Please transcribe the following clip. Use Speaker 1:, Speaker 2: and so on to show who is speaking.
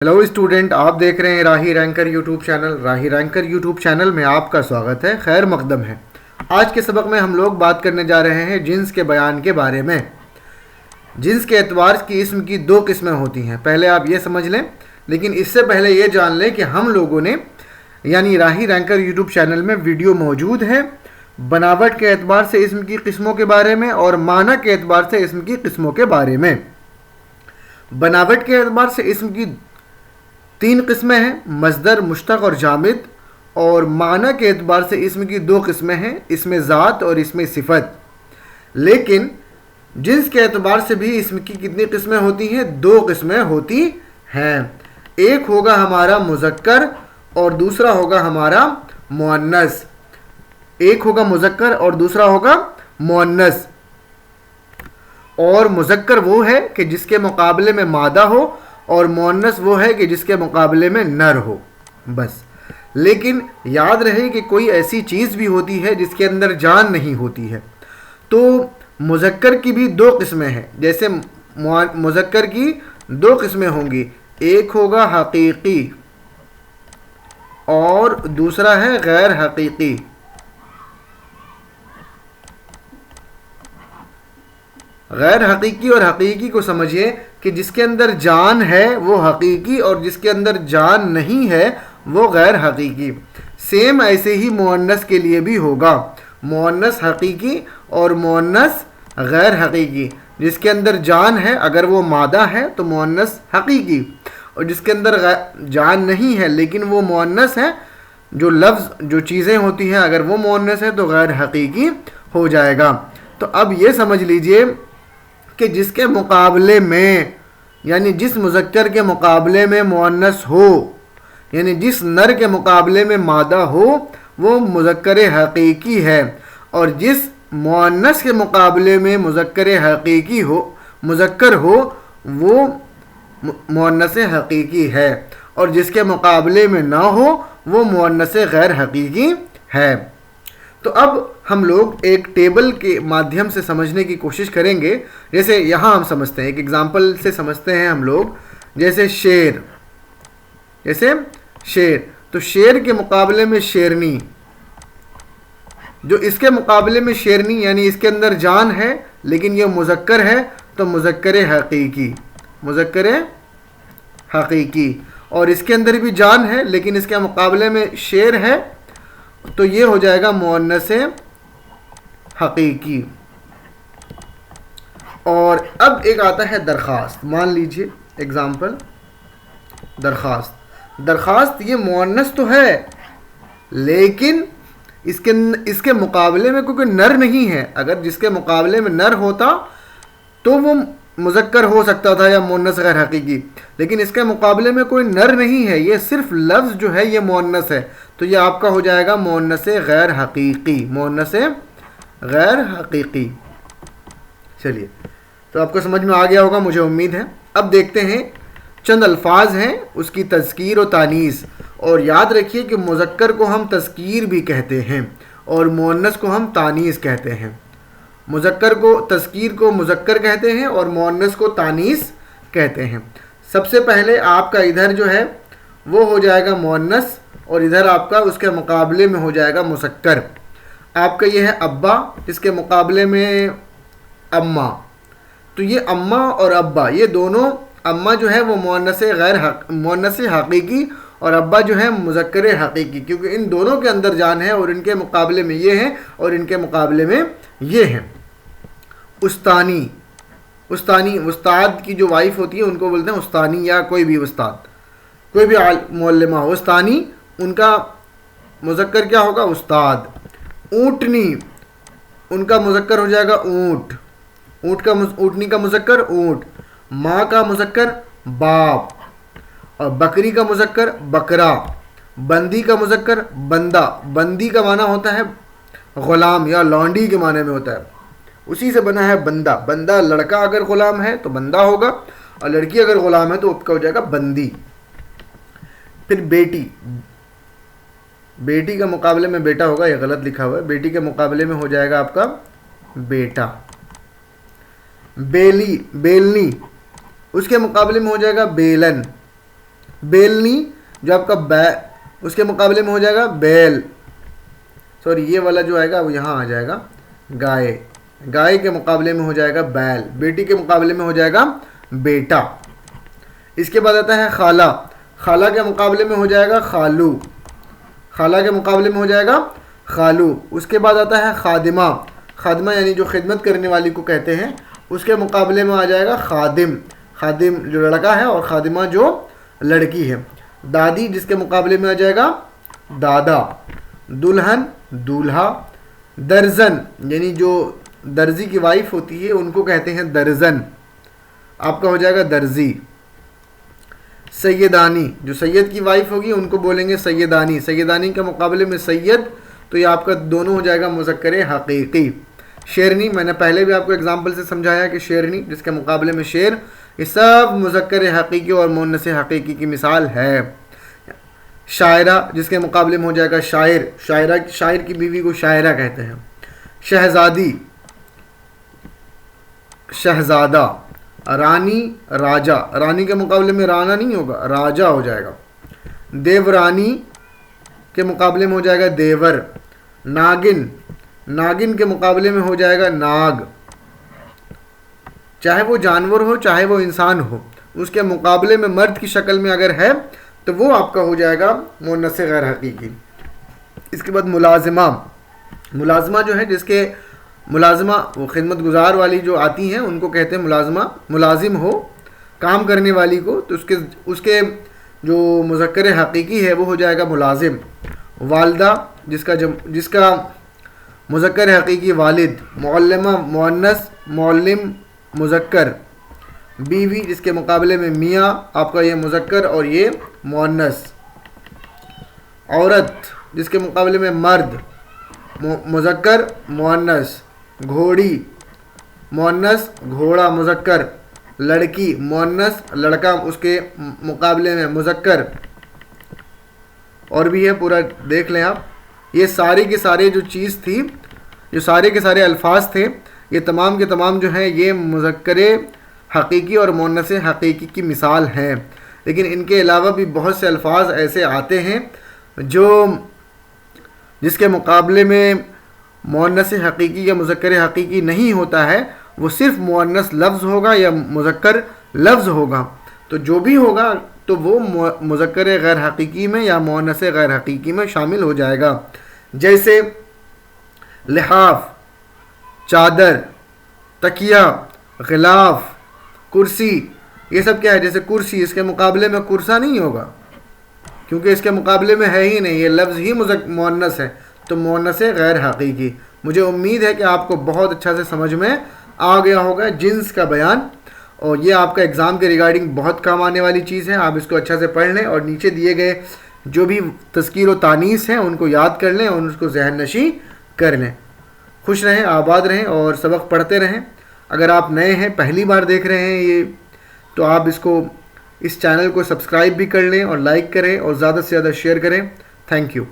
Speaker 1: Hello student, आप देख रहे हैं राही रैंकर यूट्यूब चैनल। राही रैंकर यूट्यूब चैनल में आपका स्वागत है, खैर मकदम है। आज के सबक में हम लोग बात करने जा रहे हैं जिन्स के बयान के बारे में। जिन्स के एतबार की इसम की दो किस्में होती हैं, पहले आप ये समझ लें। लेकिन इससे पहले ये जान लें कि हम लोगों ने यानी राही रैंकर यूट्यूब चैनल में वीडियो मौजूद है बनावट के एतबार से इसम की किस्मों के बारे में और माना के एतबार से इसम की किस्मों के बारे में। बनावट के एतबार से इसम की तीन किस्में हैं, मस्दर, मुश्तक और जामिद। और माना के एतबार से इसम की दो किस्में हैं, इसमें ज़ात और इसमें सिफत। लेकिन जिन्स के एतबार से भी इसम की कितनी किस्में होती हैं? दो किस्में होती हैं। एक होगा हमारा मुज़क्कर और दूसरा होगा हमारा मुअन्नस। एक होगा मुज़क्कर और दूसरा होगा मुअन्नस। और मुज़क्कर वो है कि जिसके मुकाबले में मादा हो और मुअन्नस वो है कि जिसके मुकाबले में नर हो, बस। लेकिन याद रहे कि कोई ऐसी चीज़ भी होती है जिसके अंदर जान नहीं होती है। तो मुज़क्कर की भी दो किस्में हैं। जैसे मुज़क्कर की दो किस्में होंगी, एक होगा हकीकी और दूसरा है गैर हकीकी। गैर हकीकी और हकीकी को समझिए कि जिसके अंदर जान है वो हकीकी और जिसके अंदर जान नहीं है वो गैर हकीकी। सेम ऐसे ही मुअन्नस के लिए भी होगा, मुअन्नस हकीकी और मुअन्नस गैर हकीकी। जिसके अंदर जान है अगर वो मादा है तो मुअन्नस हकीकी, और जिसके अंदर जान नहीं है लेकिन वो मुअन्नस है, जो लफ्ज़ जो चीज़ें होती हैं अगर वो मुअन्नस है तो गैर हकीकी हो जाएगा। तो अब ये समझ लीजिए कि जिसके मुकाबले में यानी जिस मुज़क्कर के मुकाबले में मुअन्नस हो, यानी जिस नर के मुकाबले में मादा हो, वो मुज़क्कर हकीकी है। और जिस मुअन्नस के मुकाबले में मुज़क्कर हकीकी हो, मुज़क्कर हो, वो मुअन्नस हकीकी है। और जिसके मुकाबले में ना हो वो मुअन्नस गैर हकीकी है। तो अब हम लोग एक टेबल के माध्यम से समझने की कोशिश करेंगे। जैसे यहाँ हम समझते हैं, एक एग्जांपल से समझते हैं हम लोग। जैसे शेर, जैसे शेर, तो शेर के मुकाबले में शेरनी, जो इसके मुकाबले में शेरनी यानी इसके अंदर जान है लेकिन ये मुज़क्कर है तो मुज़क्कर हकीकी, मुज़क्कर हकीकी। और इसके अंदर भी जान है लेकिन इसके मुकाबले में शेर है तो ये हो जाएगा मुअन्नस हकीकी। और अब एक आता है दरख्वास्त। मान लीजिए एग्जाम्पल, दरख्वास्त। दरख्वास्त ये मुअन्नस तो है लेकिन इसके मुकाबले में क्योंकि नर नहीं है, अगर जिसके मुकाबले में नर होता तो वो मुज़क्कर हो सकता था या मुअन्नस गैर हकीकी। लेकिन इसके मुकाबले में कोई नर नहीं है, ये सिर्फ लफ्ज़ जो है ये मुअन्नस है, तो ये आपका हो जाएगा मुअन्नस गैर हकीकी, मुअन्नस गैर हकीकी। चलिए, तो आपको समझ में आ गया होगा, मुझे उम्मीद है। अब देखते हैं चंद अल्फाज हैं उसकी तज़कीर और तानीस। और याद रखिए कि मुज़क्कर को हम तज़कीर भी कहते हैं और मुअन्नस को हम तानीस कहते हैं। मुज़क्कर को तज़कीर को मुज़क्कर कहते हैं और मुअन्नस को तानीस कहते हैं। सबसे पहले आपका इधर जो है वो हो जाएगा मुअन्नस और इधर आपका उसके मुकाबले में हो जाएगा मुज़क्कर। आपका ये है अब्बा, इसके मुकाबले में अम्मा। तो ये अम्मा और अब्बा, ये दोनों, अम्मा जो है वो मुअन्नस हकीकी और अब्बा जो है मुज़क्कर हकीकी, क्योंकि इन दोनों के अंदर जान है और इनके मुकाबले में ये है और इनके मुकाबले में ये है। उस्तानी, उस्तानी, उस्ताद की जो वाइफ होती है उनको बोलते हैं उस्तानी, या कोई भी उस्ताद, कोई भी मुअल्लिमा हो, उस्तानी, उनका मुज़क्कर क्या होगा? उस्ताद। ऊँटनी, उनका मुज़क्कर हो जाएगा ऊँट, ऊँटनी का मुज़क्कर ऊँट। माँ का मुज़क्कर बाप, और बकरी का मुज़क्कर बकरा। बंदी का मुज़क्कर बंदा, बंदी का माना होता है ग़ुलाम या लौंडी के माने में होता है, उसी से बना है बंदा। बंदा लड़का अगर ग़ुलाम है तो बंदा होगा और लड़की अगर ग़ुलाम है तो उसका हो जाएगा बंदी। फिर बेटी, बेटी का मुकाबले में बेटा होगा, ये गलत लिखा हुआ है, बेटी के मुकाबले में हो जाएगा आपका बेटा। बेली, बेलनी, उसके मुकाबले में हो जाएगा बेलन। بیلنی جو آپ کا اس کے مقابلے میں ہو جائے گا بیل. سوری یہ والا جو آئے گا وہ یہاں آ جائے گا گائے. گائے کے مقابلے میں ہو جائے گا بیل. بیٹی کے مقابلے میں ہو جائے گا بیٹا. اس کے بعد آتا ہے خالہ. خالہ کے مقابلے میں ہو جائے گا خالو. خالہ کے مقابلے میں ہو جائے گا خالو. اس کے بعد آتا ہے خادمہ. خادمہ یعنی جو خدمت کرنے والی کو کہتے ہیں, اس کے مقابلے میں آ جائے گا خادم. خادم جو لڑکا ہے اور خادمہ جو لڑکی ہے. دادی جس کے مقابلے میں آ جائے گا دادا. دلہن دولہا. درزن یعنی جو درزی کی وائف ہوتی ہے ان کو کہتے ہیں درزن, آپ کا ہو جائے گا درزی. سیدانی جو سید کی وائف ہوگی ان کو بولیں گے سیدانی. سیدانی کے مقابلے میں سید, تو یہ آپ کا دونوں ہو جائے گا مذکر حقیقی. شیرنی میں نے پہلے بھی آپ کو اگزامپل سے سمجھایا کہ شیرنی جس کے مقابلے میں شیر, یہ سب مذکر حقیقی اور مؤنث حقیقی کی مثال ہے. شاعرہ جس کے مقابلے میں ہو جائے گا شاعر. شاعر کی بیوی کو شاعرہ کہتے ہیں. شہزادی شہزادہ. رانی راجا. رانی کے مقابلے میں رانا نہیں ہوگا, راجا ہو جائے گا. دیورانی کے مقابلے میں ہو جائے گا دیور. ناگن. ناگن کے مقابلے میں ہو جائے گا ناگ. چاہے وہ جانور ہو چاہے وہ انسان ہو, اس کے مقابلے میں مرد کی شکل میں اگر ہے تو وہ آپ کا ہو جائے گا مؤنث غیر حقیقی. اس کے بعد ملازمہ. ملازمہ جو ہے جس کے ملازمہ وہ خدمت گزار والی جو آتی ہیں ان کو کہتے ہیں ملازمہ. ملازم ہو کام کرنے والی کو, تو اس کے جو مذکر حقیقی ہے وہ ہو جائے گا ملازم. والدہ جس کا مذکر حقیقی والد. معلمہ مؤنث, معلم مذکر. بیوی جس کے مقابلے میں میاں, آپ کا یہ مذکر اور یہ مؤنث. عورت جس کے مقابلے میں مرد, مذکر مؤنث. گھوڑی مؤنث, گھوڑا مذکر. لڑکی مؤنث, لڑکا اس کے مقابلے میں مذکر. اور بھی ہے پورا دیکھ لیں آپ. یہ سارے کے سارے جو چیز تھی, جو سارے کے سارے الفاظ تھے, یہ تمام کے تمام جو ہیں یہ مذکر حقیقی اور مؤنث حقیقی کی مثال ہیں. لیکن ان کے علاوہ بھی بہت سے الفاظ ایسے آتے ہیں جس کے مقابلے میں مؤنث حقیقی یا مذکر حقیقی نہیں ہوتا ہے, وہ صرف مؤنث لفظ ہوگا یا مذکر لفظ ہوگا. تو جو بھی ہوگا تو وہ مذکر غیر حقیقی میں یا مؤنث غیر حقیقی میں شامل ہو جائے گا. جیسے لحاف, چادر, تکیہ, غلاف, کرسی, یہ سب کیا ہے. جیسے کرسی, اس کے مقابلے میں کرسا نہیں ہوگا کیونکہ اس کے مقابلے میں ہے ہی نہیں, یہ لفظ ہی مؤنث ہے, تو مؤنث غیر حقیقی. مجھے امید ہے کہ آپ کو بہت اچھا سے سمجھ میں آ گیا ہوگا جنس کا بیان, اور یہ آپ کا ایگزام کے ریگارڈنگ بہت کام آنے والی چیز ہے. آپ اس کو اچھا سے پڑھ لیں اور نیچے دیے گئے جو بھی تذکیر و تانیث ہیں ان کو یاد کر لیں اور اس کو ذہن نشی کر لیں. خوش رہیں, آباد رہیں اور سبق پڑھتے رہیں. اگر آپ نئے ہیں, پہلی بار دیکھ رہے ہیں یہ, تو آپ اس چینل کو سبسکرائب بھی کر لیں اور لائک کریں اور زیادہ سے زیادہ شیئر کریں. Thank you.